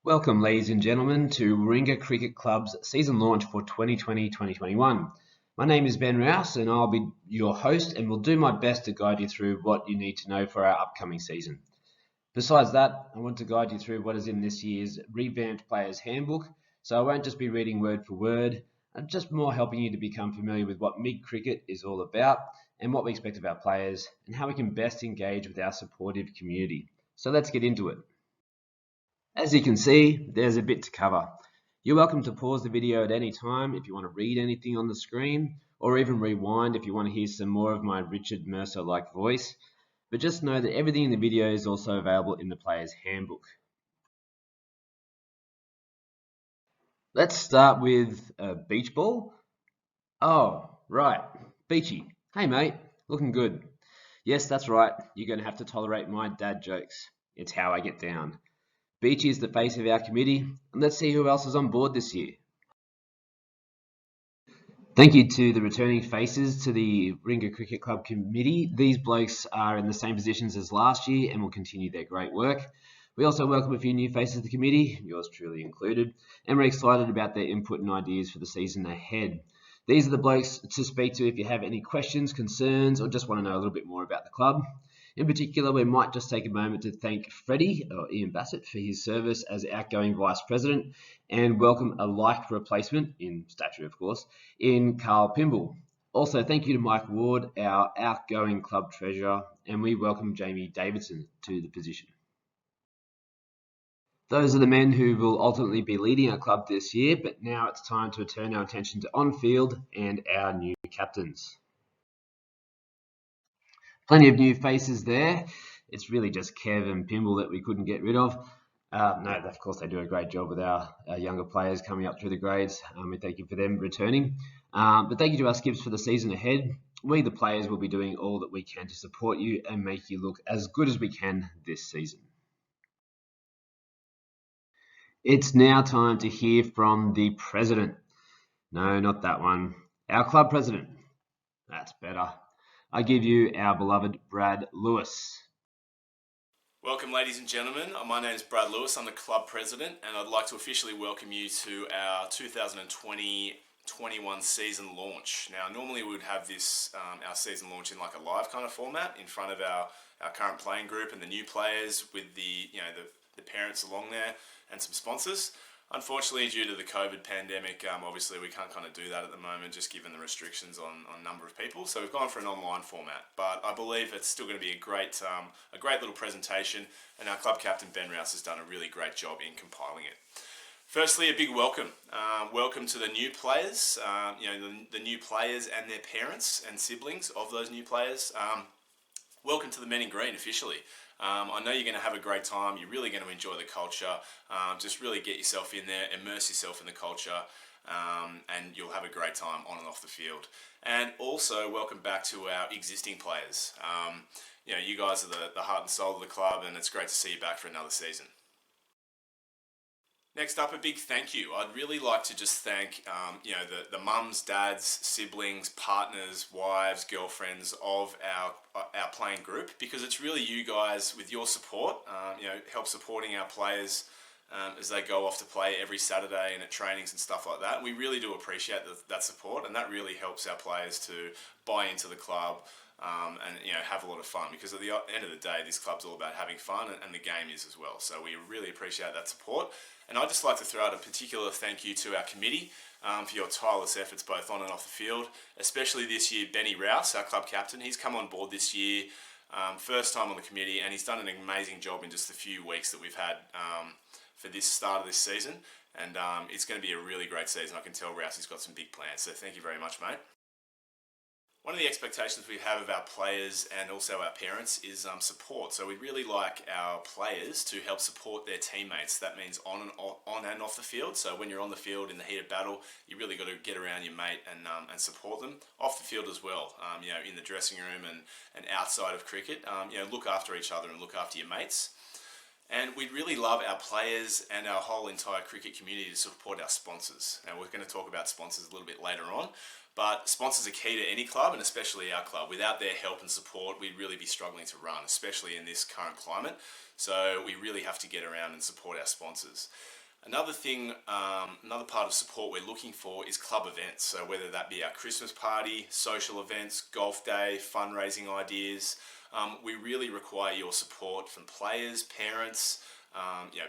Welcome, ladies and gentlemen, to Warringah Cricket Club's season launch for 2020-2021. My name is Ben Rouse and I'll be your host and will do my best to guide you through what you need to know for our upcoming season. Besides that, I want to guide you through what is in this year's revamped Players Handbook, so I won't just be reading word for word, I'm just more helping you to become familiar with what mid cricket is all about and what we expect of our players and how we can best engage with our supportive community. So let's get into it. As you can see, there's a bit to cover. You're welcome to pause the video at any time if you want to read anything on the screen, or even rewind if you want to hear some more of my Richard Mercer-like voice. But just know that everything in the video is also available in the Player's Handbook. Let's start with a beach ball. Oh, right, Beachy. Hey mate, looking good. Yes, that's right, you're going to have to tolerate my dad jokes. It's how I get down. Beachy is the face of our committee, and let's see who else is on board this year. Thank you to the returning faces to the Warringah Cricket Club committee. These blokes are in the same positions as last year and will continue their great work. We also welcome a few new faces to the committee, yours truly included, and we're excited about their input and ideas for the season ahead. These are the blokes to speak to if you have any questions, concerns, or just want to know a little bit more about the club. In particular, we might just take a moment to thank Freddie, or Ian Bassett, for his service as outgoing Vice President and welcome a like replacement, in stature of course, in Carl Pimble. Also, thank you to Mike Ward, our outgoing club treasurer, and we welcome Jamie Davidson to the position. Those are the men who will ultimately be leading our club this year, but now it's time to turn our attention to on-field and our new captains. Plenty of new faces there. It's really just Kev and Pimble that we couldn't get rid of. No, of course they do a great job with our younger players coming up through the grades. We thank you for them returning. But thank you to our skips for the season ahead. We, the players, will be doing all that we can to support you and make you look as good as we can this season. It's now time to hear from the president. No, not that one. Our club president. That's better. I give you our beloved Brad Lewis. Welcome, ladies and gentlemen. My name is Brad Lewis. I'm the club president, and I'd like to officially welcome you to our 2020-21 season launch. Now, normally we would have this our season launch in like a live kind of format in front of our current playing group and the new players with the parents along there and some sponsors. Unfortunately, due to the COVID pandemic, obviously we can't kind of do that at the moment, just given the restrictions on number of people. So we've gone for an online format, but I believe it's still going to be a great little presentation, and our club captain Ben Rouse has done a really great job in compiling it. Firstly, a big welcome. Welcome to the new players, the new players and their parents and siblings of those new players. Welcome to the Men in Green officially. I know you're going to have a great time. You're really going to enjoy the culture. Just really get yourself in there, immerse yourself in the culture, and you'll have a great time on and off the field. And also, welcome back to our existing players. You guys are the heart and soul of the club, and it's great to see you back for another season. Next up, a big thank you. I'd really like to just thank, the mums, dads, siblings, partners, wives, girlfriends of our playing group, because it's really you guys with your support, help supporting our players as they go off to play every Saturday and at trainings and stuff like that. We really do appreciate that support, and that really helps our players to buy into the club and have a lot of fun, because at the end of the day, this club's all about having fun, and the game is as well. So we really appreciate that support. And I'd just like to throw out a particular thank you to our committee for your tireless efforts both on and off the field, especially this year Benny Rouse, our club captain. He's come on board this year, first time on the committee, and he's done an amazing job in just the few weeks that we've had for this start of this season. And it's going to be a really great season. I can tell Rouse has got some big plans, so thank you very much, mate. One of the expectations we have of our players and also our parents is support. So we'd really like our players to help support their teammates. That means on and off the field. So when you're on the field in the heat of battle, you really got to get around your mate and support them. Off the field as well, in the dressing room and outside of cricket, look after each other and look after your mates. And we'd really love our players and our whole entire cricket community to support our sponsors. And we're going to talk about sponsors a little bit later on. But sponsors are key to any club, and especially our club. Without their help and support, we'd really be struggling to run, especially in this current climate. So we really have to get around and support our sponsors. Another thing, another part of support we're looking for is club events. So whether that be our Christmas party, social events, golf day, fundraising ideas, we really require your support from players, parents,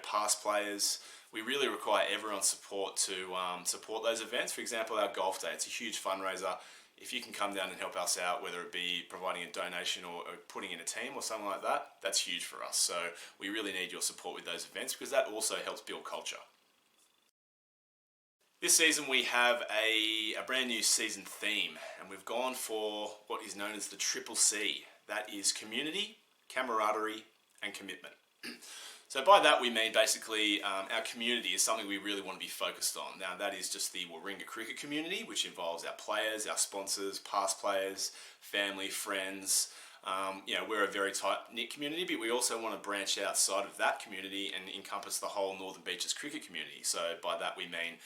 past players. We really require everyone's support to support those events. For example, our golf day, it's a huge fundraiser. If you can come down and help us out, whether it be providing a donation or putting in a team or something like that, that's huge for us. So we really need your support with those events because that also helps build culture. This season we have a brand new season theme, and we've gone for what is known as the Triple C. That is community, camaraderie and commitment. So by that we mean basically our community is something we really want to be focused on. Now that is just the Warringah cricket community, which involves our players, our sponsors, past players, family, friends. We're a very tight-knit community, but we also want to branch outside of that community and encompass the whole Northern Beaches cricket community. So by that we mean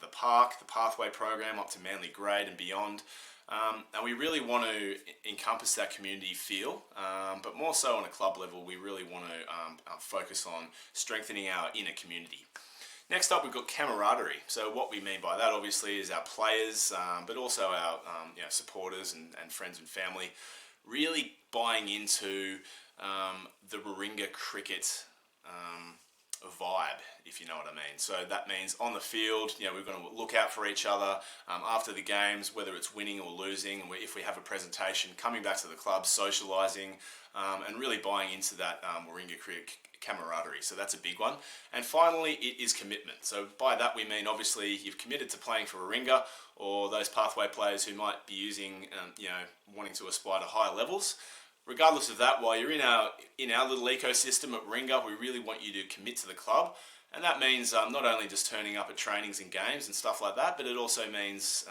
the park, the pathway program up to Manly Grade and beyond. And we really want to encompass that community feel, but more so on a club level, we really want to focus on strengthening our inner community. Next up, we've got camaraderie. So what we mean by that, obviously, is our players, but also our supporters and friends and family, really buying into the Warringah cricket vibe, if you know what I mean. So that means on the field, we're going to look out for each other after the games, whether it's winning or losing. And if we have a presentation, coming back to the club, socialising, and really buying into that Warringah cricket camaraderie. So that's a big one. And finally, it is commitment. So by that we mean obviously you've committed to playing for Warringah, or those pathway players who might be using, wanting to aspire to higher levels. Regardless of that, while you're in our little ecosystem at Warringah, we really want you to commit to the club. And that means not only just turning up at trainings and games and stuff like that, but it also means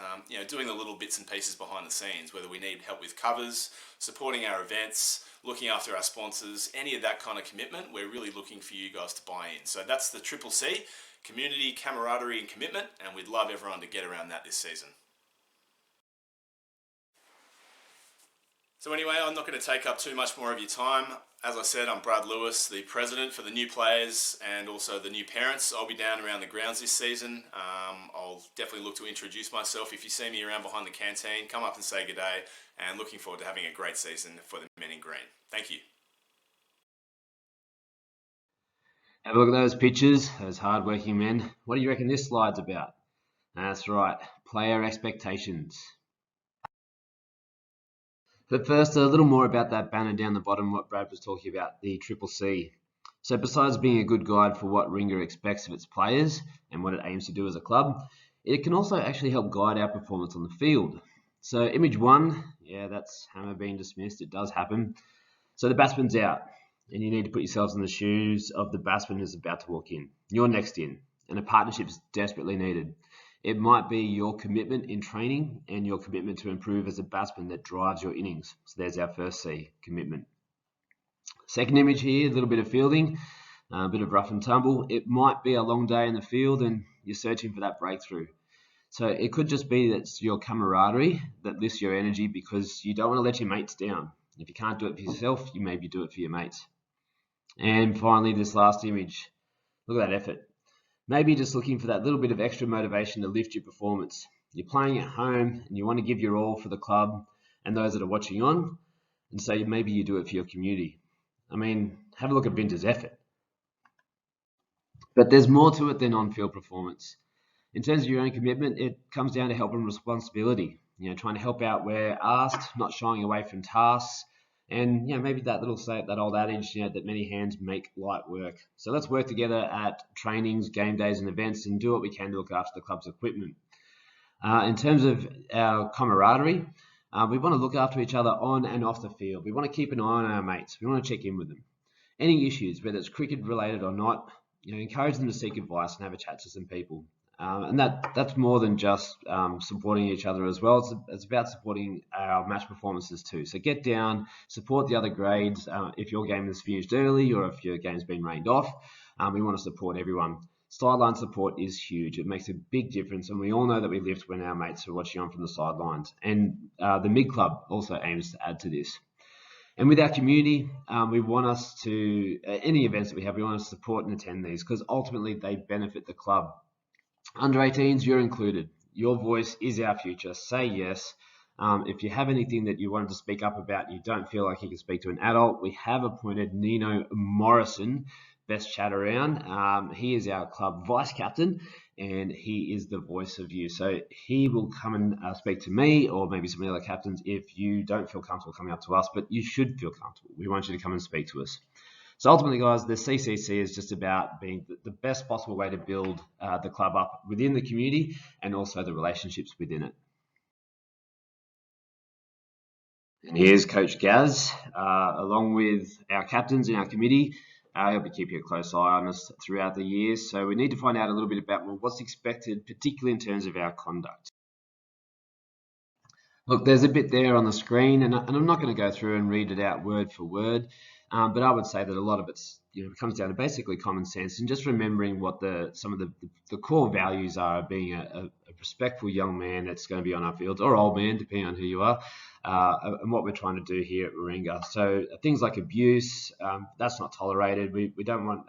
doing the little bits and pieces behind the scenes, whether we need help with covers, supporting our events, looking after our sponsors, any of that kind of commitment. We're really looking for you guys to buy in. So that's the Triple C, community, camaraderie and commitment, and we'd love everyone to get around that this season. So anyway, I'm not going to take up too much more of your time. As I said, I'm Brad Lewis, the president for the new players and also the new parents. I'll be down around the grounds this season. I'll definitely look to introduce myself. If you see me around behind the canteen, come up and say good day, and looking forward to having a great season for the men in green. Thank you. Have a look at those pictures, those hard-working men. What do you reckon this slide's about? That's right, player expectations. But first, a little more about that banner down the bottom, what Brad was talking about, the Triple C. So besides being a good guide for what Warringah expects of its players and what it aims to do as a club, it can also actually help guide our performance on the field. So image 1, yeah, that's hammer being dismissed, it does happen. So the batsman's out, and you need to put yourselves in the shoes of the batsman who's about to walk in. You're next in, and a partnership is desperately needed. It might be your commitment in training and your commitment to improve as a batsman that drives your innings. So there's our first C, commitment. Second image here, a little bit of fielding, a bit of rough and tumble. It might be a long day in the field and you're searching for that breakthrough. So it could just be that it's your camaraderie that lifts your energy because you don't want to let your mates down. If you can't do it for yourself, you maybe do it for your mates. And finally, this last image. Look at that effort. Maybe just looking for that little bit of extra motivation to lift your performance. You're playing at home and you want to give your all for the club and those that are watching on. And so maybe you do it for your community. I mean, have a look at Vinter's effort. But there's more to it than on-field performance. In terms of your own commitment, it comes down to help and responsibility. Trying to help out where asked, not shying away from tasks. And maybe that old adage, that many hands make light work. So let's work together at trainings, game days, and events, and do what we can to look after the club's equipment. In terms of our camaraderie, we want to look after each other on and off the field. We want to keep an eye on our mates. We want to check in with them. Any issues, whether it's cricket related or not, encourage them to seek advice and have a chat to some people. And that's more than just supporting each other as well. It's about supporting our match performances too. So get down, support the other grades. If your game is finished early or if your game's been rained off, we want to support everyone. Sideline support is huge. It makes a big difference, and we all know that we lift when our mates are watching on from the sidelines. And the Mid Club also aims to add to this. And with our community, we want us to, any events that we have, we want to support and attend these because ultimately they benefit the club. Under 18s, you're included. Your voice is our future. Say yes. If you have anything that you wanted to speak up about, you don't feel like you can speak to an adult, we have appointed Nino Morrison, best chat around. He is our club vice captain and he is the voice of you. So he will come and speak to me or maybe some of the other captains if you don't feel comfortable coming up to us, but you should feel comfortable. We want you to come and speak to us. So ultimately, guys, the CCC is just about being the best possible way to build the club up within the community and also the relationships within it. And here's Coach Gaz, along with our captains in our committee. He'll be keeping a close eye on us throughout the years. So we need to find out a little bit about what's expected, particularly in terms of our conduct. Look, there's a bit there on the screen, and I'm not going to go through and read it out word for word, but I would say that a lot of it's comes down to basically common sense and just remembering what some of the core values are of being a respectful young man that's going to be on our fields, or old man, depending on who you are, and what we're trying to do here at Warringah. So things like abuse, that's not tolerated. We don't want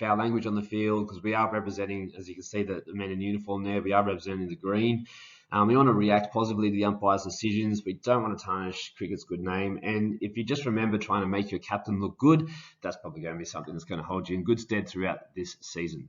foul language on the field because we are representing, as you can see, the men in uniform there. We are representing the green. We want to react positively to the umpire's decisions. We don't want to tarnish cricket's good name. And if you just remember trying to make your captain look good, that's probably going to be something that's going to hold you in good stead throughout this season.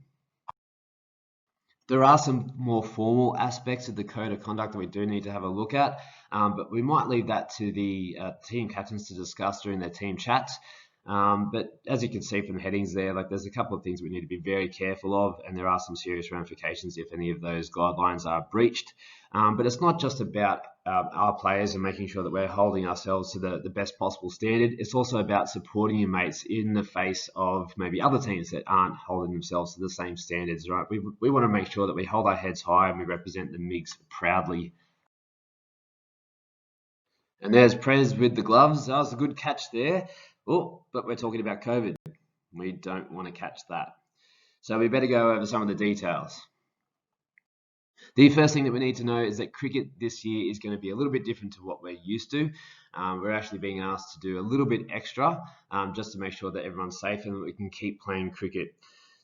There are some more formal aspects of the code of conduct that we do need to have a look at, but we might leave that to the team captains to discuss during their team chats. But as you can see from the headings there, there's a couple of things we need to be very careful of, and there are some serious ramifications if any of those guidelines are breached. But it's not just about our players and making sure that we're holding ourselves to the best possible standard. It's also about supporting your mates in the face of maybe other teams that aren't holding themselves to the same standards, right? We want to make sure that we hold our heads high and we represent the MIGs proudly. And there's Prez with the gloves. That was a good catch there. Oh, but we're talking about COVID. We don't want to catch that. So we better go over some of the details. The first thing that we need to know is that cricket this year is going to be a little bit different to what we're used to. We're actually being asked to do a little bit extra just to make sure that everyone's safe and that we can keep playing cricket.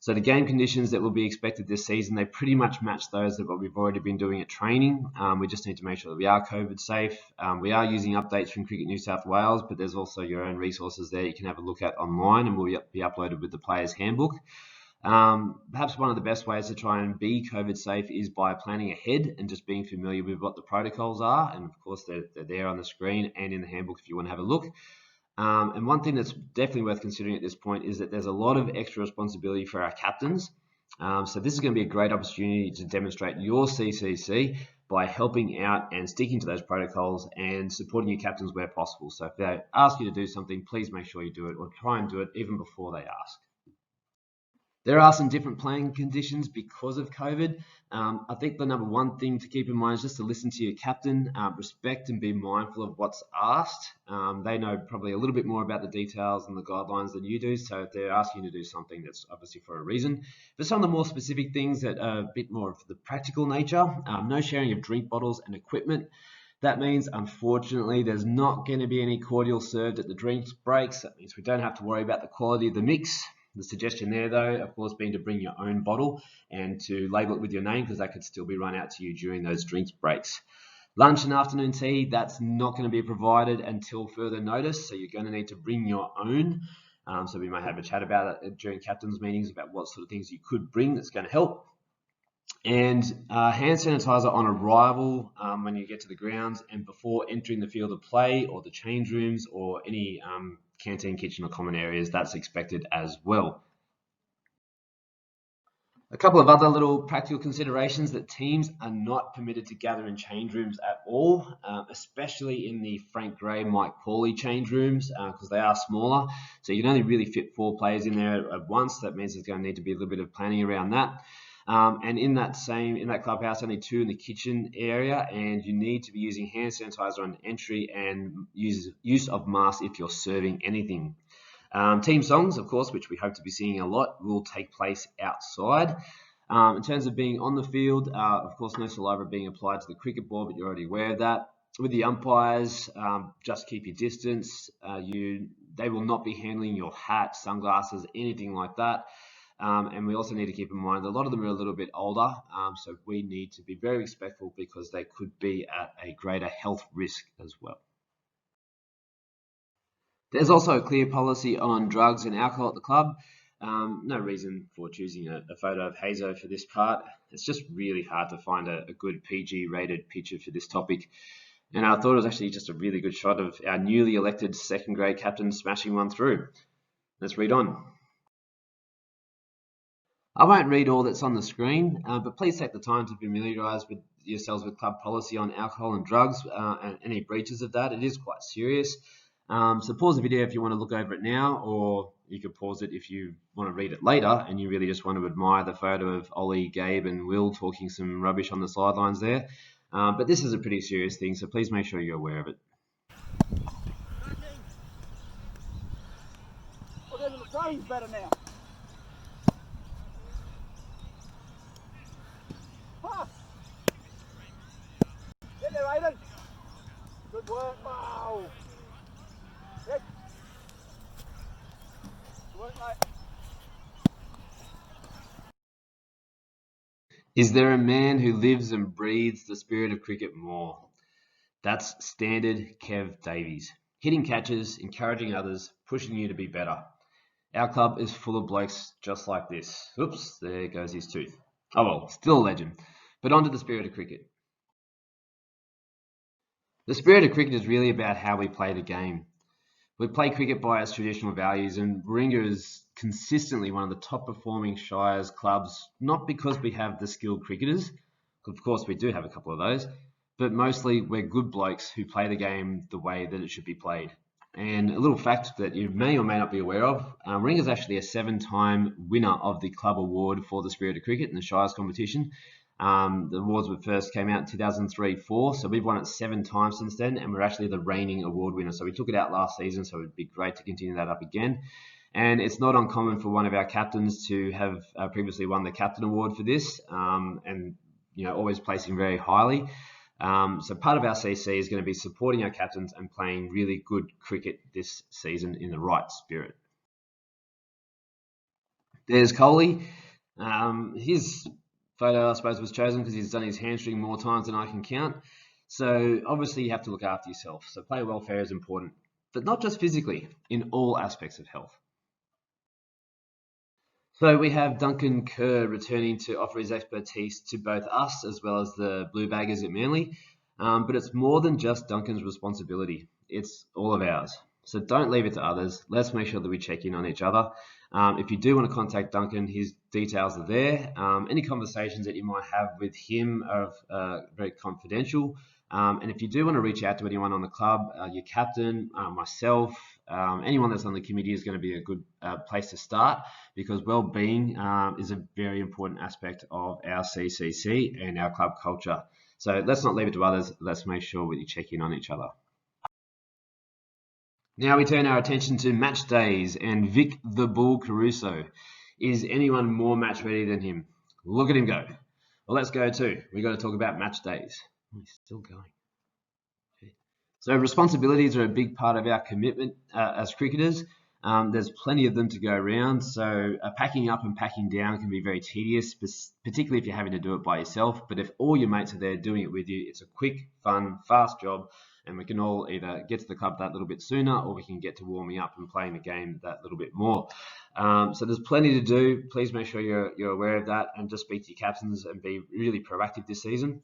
So the game conditions that will be expected this season, they pretty much match those of what we've already been doing at training. We just need to make sure that we are COVID safe. We are using updates from Cricket New South Wales, but there's also your own resources there you can have a look at online and will be uploaded with the player's handbook. Perhaps one of the best ways to try and be COVID safe is by planning ahead and just being familiar with what the protocols are. And of course, they're there on the screen and in the handbook if you want to have a look. And one thing that's definitely worth considering at this point is that there's a lot of extra responsibility for our captains. So this is going to be a great opportunity to demonstrate your CCC by helping out and sticking to those protocols and supporting your captains where possible. So if they ask you to do something, please make sure you do it or try and do it even before they ask. There are some different playing conditions because of COVID. I think the number one thing to keep in mind is just to listen to your captain, respect and be mindful of what's asked. They know probably a little bit more about the details and the guidelines than you do, so if they're asking you to do something, that's obviously for a reason. But some of the more specific things that are a bit more of the practical nature, no sharing of drink bottles and equipment. That means, unfortunately, there's not going to be any cordial served at the drinks breaks. That means we don't have to worry about the quality of the mix. The suggestion there, though, of course, being to bring your own bottle and to label it with your name because that could still be run out to you during those drinks breaks. Lunch and afternoon tea, that's not going to be provided until further notice, so you're going to need to bring your own. So we may have a chat about it during captain's meetings about what sort of things you could bring that's going to help. And hand sanitizer on arrival when you get to the grounds and before entering the field of play or the change rooms or any canteen, kitchen or common areas, that's expected as well. A couple of other little practical considerations: that teams are not permitted to gather in change rooms at all, especially in the Frank Gray, Mike Paulley change rooms, because they are smaller. So you can only really fit 4 players in there at once. That means there's going to need to be a little bit of planning around that. And in that clubhouse, only 2 in the kitchen area, and you need to be using hand sanitizer on entry and use of masks if you're serving anything. Team songs, of course, which we hope to be seeing a lot, will take place outside. In terms of being on the field, of course, no saliva being applied to the cricket ball, but you're already aware of that. With the umpires, just keep your distance. They will not be handling your hat, sunglasses, anything like that. And we also need to keep in mind that a lot of them are a little bit older, so we need to be very respectful because they could be at a greater health risk as well. There's also a clear policy on drugs and alcohol at the club. No reason for choosing a photo of Hazo for this part. It's just really hard to find a good PG rated picture for this topic. And I thought it was actually just a really good shot of our newly elected second grade captain smashing one through. Let's read on. I won't read all that's on the screen, but please take the time to familiarise yourselves with club policy on alcohol and drugs and any breaches of that. It is quite serious. So pause the video if you want to look over it now, or you could pause it if you want to read it later and you really just want to admire the photo of Ollie, Gabe and Will talking some rubbish on the sidelines there. But this is a pretty serious thing, so please make sure you're aware of it. Well, the train's better now. Pass. Get there, Aiden. Good work. Wow. Good work, mate. Is there a man who lives and breathes the spirit of cricket more? That's standard Kev Davies. Hitting catches, encouraging others, pushing you to be better. Our club is full of blokes just like this. Oops, there goes his tooth. Oh well, still a legend. But on to the spirit of cricket. The spirit of cricket is really about how we play the game. We play cricket by its traditional values, and Warringah is consistently one of the top performing Shires clubs, not because we have the skilled cricketers, of course we do have a couple of those, but mostly we're good blokes who play the game the way that it should be played. And a little fact that you may or may not be aware of, Warringah is actually a 7-time winner of the club award for the spirit of cricket in the Shires competition. The awards first came out in 2003-04, so we've won it 7 times since then, and we're actually the reigning award winner. So we took it out last season, so it'd be great to continue that up again. And it's not uncommon for one of our captains to have previously won the captain award for this, and always placing very highly. So part of our CC is going to be supporting our captains and playing really good cricket this season in the right spirit. There's Coley. His photo, I suppose, was chosen because he's done his hamstring more times than I can count. So obviously you have to look after yourself. So player welfare is important, but not just physically, in all aspects of health. So we have Duncan Kerr returning to offer his expertise to both us as well as the Blue Baggers at Manly. But it's more than just Duncan's responsibility. It's all of ours. So don't leave it to others. Let's make sure that we check in on each other. If you do want to contact Duncan, his details are there. Any conversations that you might have with him are very confidential. And if you do want to reach out to anyone on the club, your captain, myself, anyone that's on the committee is going to be a good place to start, because well-being is a very important aspect of our CCC and our club culture. So let's not leave it to others. Let's make sure we check in on each other. Now we turn our attention to match days and Vic the Bull Caruso. Is anyone more match ready than him? Look at him go. Well, let's go too. We've got to talk about match days. Oh, he's still going. Okay. So responsibilities are a big part of our commitment as cricketers. There's plenty of them to go around. So packing up and packing down can be very tedious, particularly if you're having to do it by yourself. But if all your mates are there doing it with you, it's a quick, fun, fast job. And we can all either get to the club that little bit sooner, or we can get to warming up and playing the game that little bit more. So there's plenty to do. Please make sure you're aware of that, and just speak to your captains and be really proactive this season.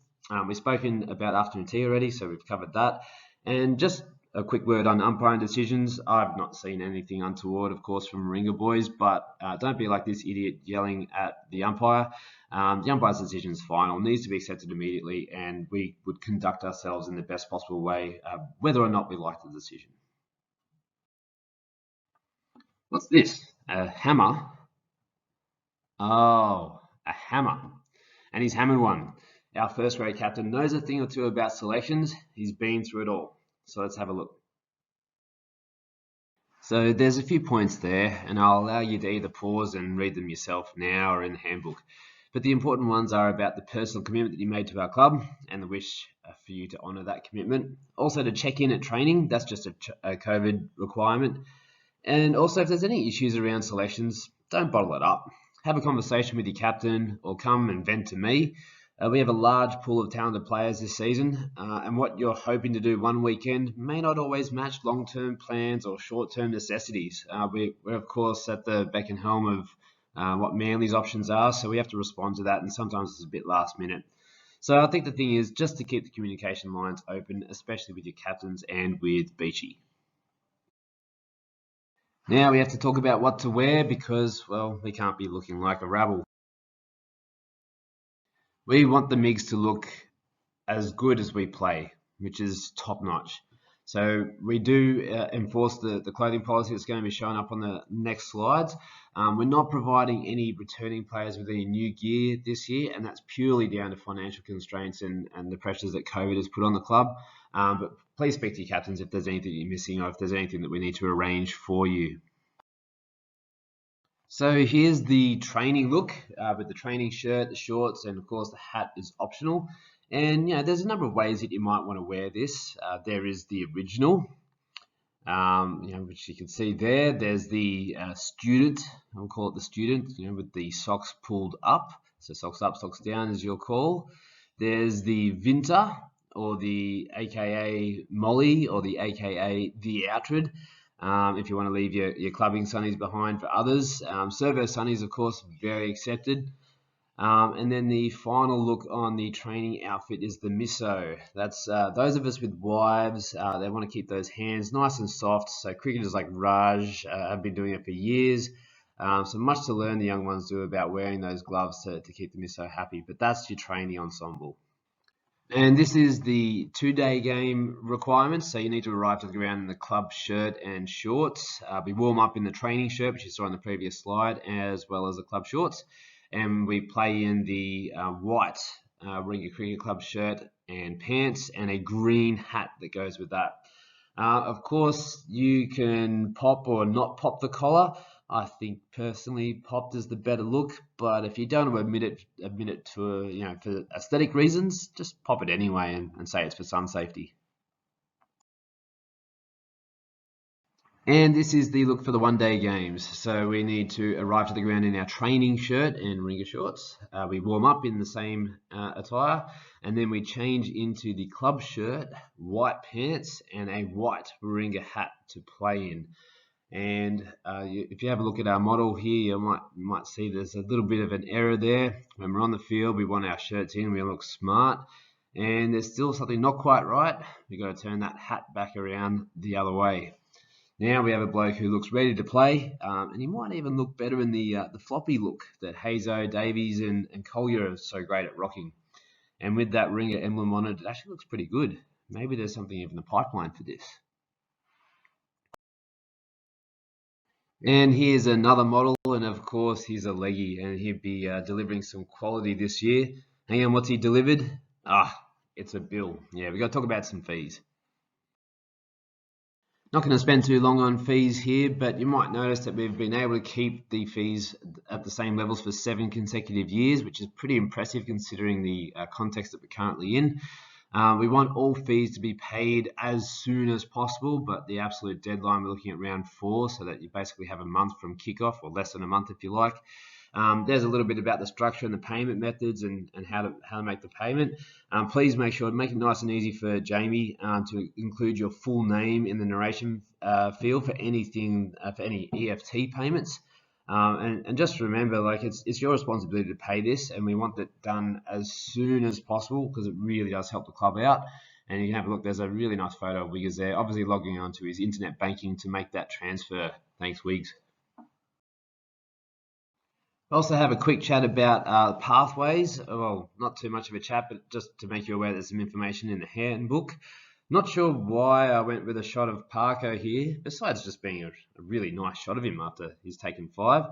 We've spoken about afternoon tea already, so we've covered that. And just A quick word on umpiring decisions. I've not seen anything untoward, of course, from Ringer boys, but don't be like this idiot yelling at the umpire. The umpire's decision is final, needs to be accepted immediately, and we would conduct ourselves in the best possible way, whether or not we like the decision. What's this? A hammer? Oh, a hammer. And he's hammered one. Our first grade captain knows a thing or two about selections. He's been through it all. So let's have a look. So there's a few points there, and I'll allow you to either pause and read them yourself now or in the handbook. But the important ones are about the personal commitment that you made to our club and the wish for you to honour that commitment. Also to check in at training, that's just a COVID requirement. And also if there's any issues around selections, don't bottle it up. Have a conversation with your captain or come and vent to me. We have a large pool of talented players this season, and what you're hoping to do one weekend may not always match long-term plans or short-term necessities. We're of course at the beck and helm of what Manly's options are, so we have to respond to that, and sometimes it's a bit last minute. So I think the thing is just to keep the communication lines open, especially with your captains and with Beachy. Now we have to talk about what to wear because, well, we can't be looking like a rabble. We want the MIGs to look as good as we play, which is top notch. So we do enforce the clothing policy that's going to be shown up on the next slides. We're not providing any returning players with any new gear this year, and that's purely down to financial constraints and the pressures that COVID has put on the club. But please speak to your captains if there's anything you're missing or if there's anything that we need to arrange for you. So here's the training look with the training shirt, the shorts, and of course the hat is optional. And there's a number of ways that you might want to wear this. There is the original, which you can see there. There's the student, I'll call it the student, with the socks pulled up. So socks up, socks down is your call. There's the Vinter, or the AKA Molly, or the AKA the Outred. If you want to leave your clubbing sunnies behind for others. Servo sunnies, of course, very accepted. And then the final look on the training outfit is the miso. That's those of us with wives, they want to keep those hands nice and soft. So cricketers like Raj have been doing it for years. So much to learn the young ones do about wearing those gloves to keep the miso happy. But that's your training ensemble. And this is the 2-day game requirements. So you need to arrive to the ground in the club shirt and shorts. We warm up in the training shirt, which you saw on the previous slide, as well as the club shorts. And we play in the white Ringer Cricket Club shirt and pants and a green hat that goes with that. Of course, you can pop or not pop the collar. I think personally popped is the better look, but if you don't admit it to for aesthetic reasons, just pop it anyway and say it's for sun safety. And this is the look for the 1-day games. So we need to arrive to the ground in our training shirt and ringer shorts. We warm up in the same attire, and then we change into the club shirt, white pants, and a white ringer hat to play in. And if you have a look at our model here, you might see there's a little bit of an error there. When we're on the field, we want our shirts in, we look smart, and there's still something not quite right. We've got to turn that hat back around the other way. Now we have a bloke who looks ready to play, and he might even look better in the floppy look that Hazo, Davies, and Collier are so great at rocking. And with that ringer emblem on it, it actually looks pretty good. Maybe there's something in the pipeline for this. And here's another model, and of course he's a leggy, and he'll be delivering some quality this year. Hang on, what's he delivered? It's a bill. Yeah, we've got to talk about some fees. Not going to spend too long on fees here, but you might notice that we've been able to keep the fees at the same levels for 7 consecutive years, which is pretty impressive considering the context that we're currently in. We want all fees to be paid as soon as possible, but the absolute deadline, we're looking at round 4, so that you basically have a month from kickoff, or less than a month if you like. There's a little bit about the structure and the payment methods and how to make the payment. Please make sure to make it nice and easy for Jamie to include your full name in the narration field for anything, for any EFT payments. And just remember, like it's your responsibility to pay this, and we want that done as soon as possible because it really does help the club out. And you can have a look, there's a really nice photo of Wiggers there, obviously logging on to his internet banking to make that transfer. Thanks, Wiggs. Also have a quick chat about pathways. Well, not too much of a chat, but just to make you aware there's some information in the handbook. Not sure why I went with a shot of Parko here, besides just being a really nice shot of him after he's taken 5.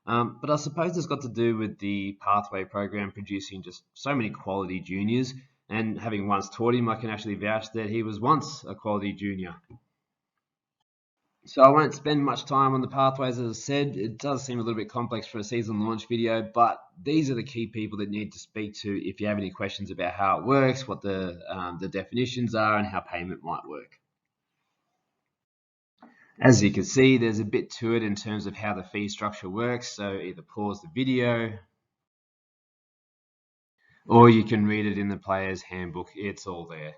But I suppose it's got to do with the pathway program producing just so many quality juniors, and having once taught him, I can actually vouch that he was once a quality junior. So I won't spend much time on the pathways. As I said, it does seem a little bit complex for a season launch video, but these are the key people that need to speak to if you have any questions about how it works, what the definitions are, and how payment might work. As you can see, there's a bit to it in terms of how the fee structure works, so either pause the video, or you can read it in the player's handbook. It's all there.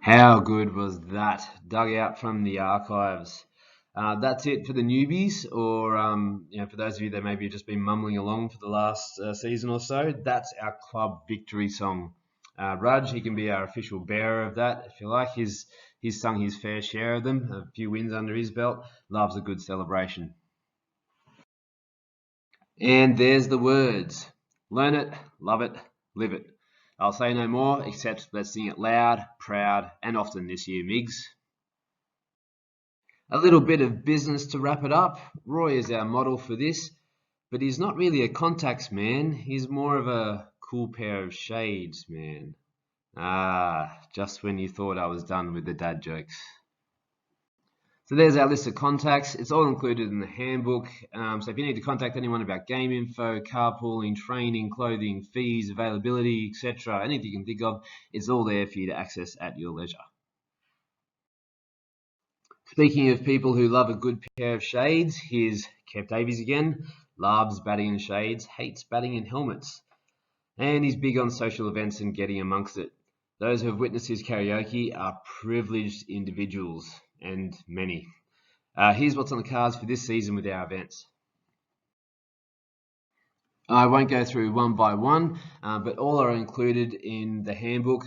How good was that? Dug out from the archives. That's it for the newbies, or for those of you that maybe have just been mumbling along for the last season or so. That's our club victory song. Raj, he can be our official bearer of that, if you like. He's sung his fair share of them, a few wins under his belt. Loves a good celebration. And there's the words. Learn it, love it, live it. I'll say no more, except let's sing it loud, proud, and often this year, Migs. A little bit of business to wrap it up. Roy is our model for this, but he's not really a contacts man. He's more of a cool pair of shades man. Just when you thought I was done with the dad jokes. So there's our list of contacts. It's all included in the handbook. So if you need to contact anyone about game info, carpooling, training, clothing, fees, availability, etc., anything you can think of, it's all there for you to access at your leisure. Speaking of people who love a good pair of shades, here's Kev Davies again. Loves batting in shades, hates batting in helmets. And he's big on social events and getting amongst it. Those who have witnessed his karaoke are privileged individuals, and many. Here's what's on the cards for this season with our events. I won't go through one by one, but all are included in the handbook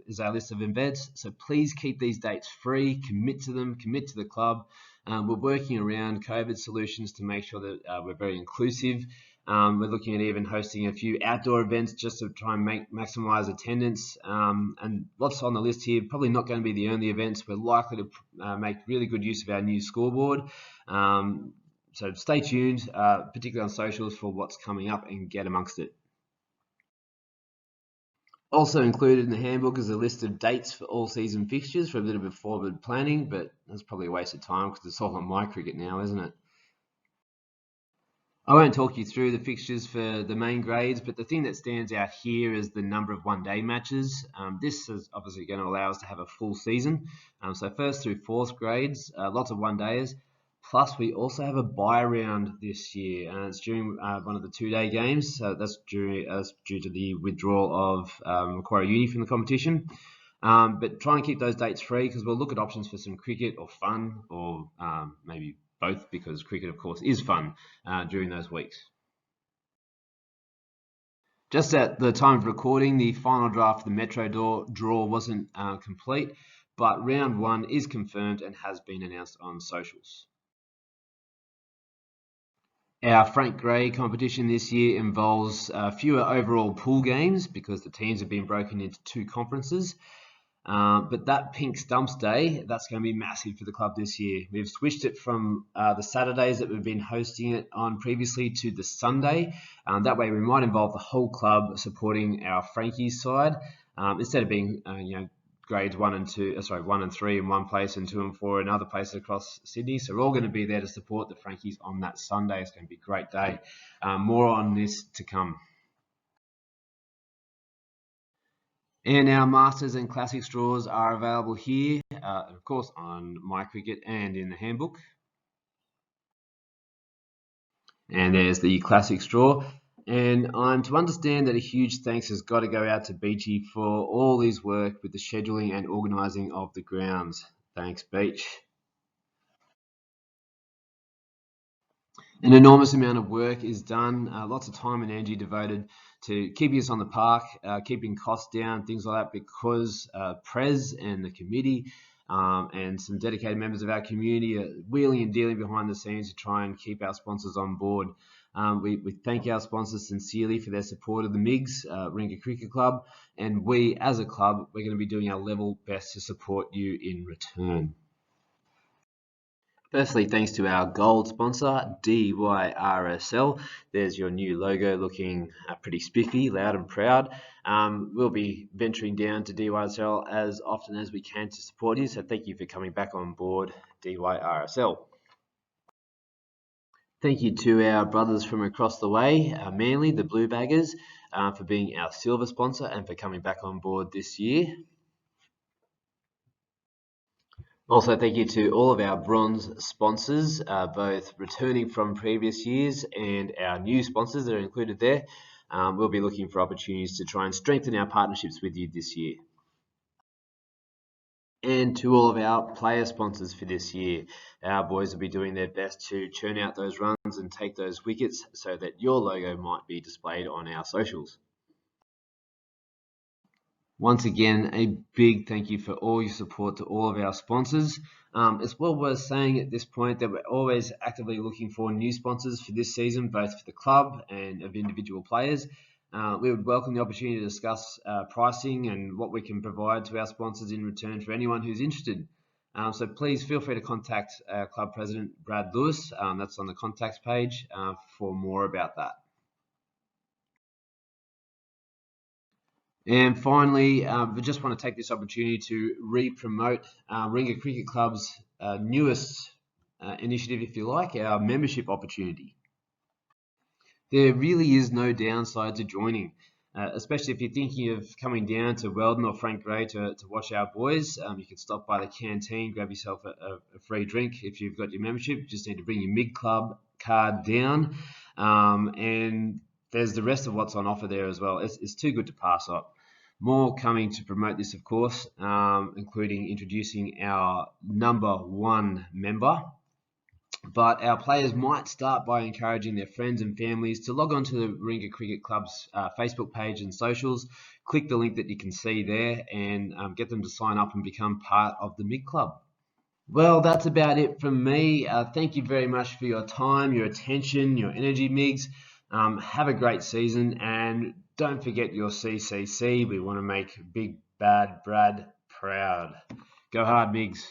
is our list of events. So please keep these dates free, commit to them, commit to the club. We're working around COVID solutions to make sure that we're very inclusive. We're looking at even hosting a few outdoor events just to try and maximise attendance. And what's on the list here, probably not going to be the only events. We're likely to make really good use of our new scoreboard. So stay tuned, particularly on socials, for what's coming up and get amongst it. Also included in the handbook is a list of dates for all season fixtures for a little bit of forward planning, but that's probably a waste of time because it's all on my cricket now, isn't it? I won't talk you through the fixtures for the main grades, but the thing that stands out here is the number of one-day matches. This is obviously going to allow us to have a full season. So first through fourth grades, lots of one-dayers. Plus, we also have a bye round this year, and it's during one of the two-day games. So that's due to the withdrawal of Macquarie Uni from the competition. But try and keep those dates free because we'll look at options for some cricket or fun, or maybe both, because cricket, of course, is fun during those weeks. Just at the time of recording, the final draft of the Metro draw wasn't complete, but round 1 is confirmed and has been announced on socials. Our Frank Gray competition this year involves fewer overall pool games because the teams have been broken into 2 conferences. But that Pink Stumps Day, that's going to be massive for the club this year. We've switched it from the Saturdays that we've been hosting it on previously to the Sunday. That way we might involve the whole club supporting our Frankies side instead of being, grades 1 and 3 in one place and 2 and 4 in other places across Sydney. So we're all going to be there to support the Frankies on that Sunday. It's going to be a great day. More on this to come. And our Masters and Classic straws are available here, of course, on MyCricket and in the handbook. And there's the Classic straw. And I'm to understand that a huge thanks has got to go out to Beachy for all his work with the scheduling and organising of the grounds. Thanks, Beach. An enormous amount of work is done, lots of time and energy devoted to keeping us on the park, keeping costs down, things like that, because Prez and the committee and some dedicated members of our community are wheeling and dealing behind the scenes to try and keep our sponsors on board. We thank our sponsors sincerely for their support of the MIGs, Ringa Cricket Club, and we as a club, we're going to be doing our level best to support you in return. Firstly, thanks to our gold sponsor, DYRSL. There's your new logo looking pretty spiffy, loud and proud. We'll be venturing down to DYRSL as often as we can to support you, so thank you for coming back on board, DYRSL. Thank you to our brothers from across the way, Manly, the Blue Baggers, for being our silver sponsor and for coming back on board this year. Also, thank you to all of our bronze sponsors, both returning from previous years and our new sponsors that are included there. We'll be looking for opportunities to try and strengthen our partnerships with you this year. And to all of our player sponsors for this year, our boys will be doing their best to churn out those runs and take those wickets so that your logo might be displayed on our socials. Once again, a big thank you for all your support to all of our sponsors. It's well worth saying at this point that we're always actively looking for new sponsors for this season, both for the club and of individual players. We would welcome the opportunity to discuss pricing and what we can provide to our sponsors in return for anyone who's interested. So please feel free to contact our club president, Brad Lewis. That's on the contacts page for more about that. And finally, we just want to take this opportunity to re-promote Ringa Cricket Club's newest initiative, if you like, our membership opportunity. There really is no downside to joining, especially if you're thinking of coming down to Weldon or Frank Gray to watch our boys. You can stop by the canteen, grab yourself a free drink if you've got your membership. You just need to bring your MIG Club card down, and there's the rest of what's on offer there as well. It's too good to pass up. More coming to promote this, of course, including introducing our #1 member. But our players might start by encouraging their friends and families to log on to the Ringa Cricket Club's Facebook page and socials, click the link that you can see there, and get them to sign up and become part of the MIG Club. Well, that's about it from me. Thank you very much for your time, your attention, your energy, MIGs. Have a great season, and don't forget your CCC. We want to make Big Bad Brad proud. Go hard, MIGs.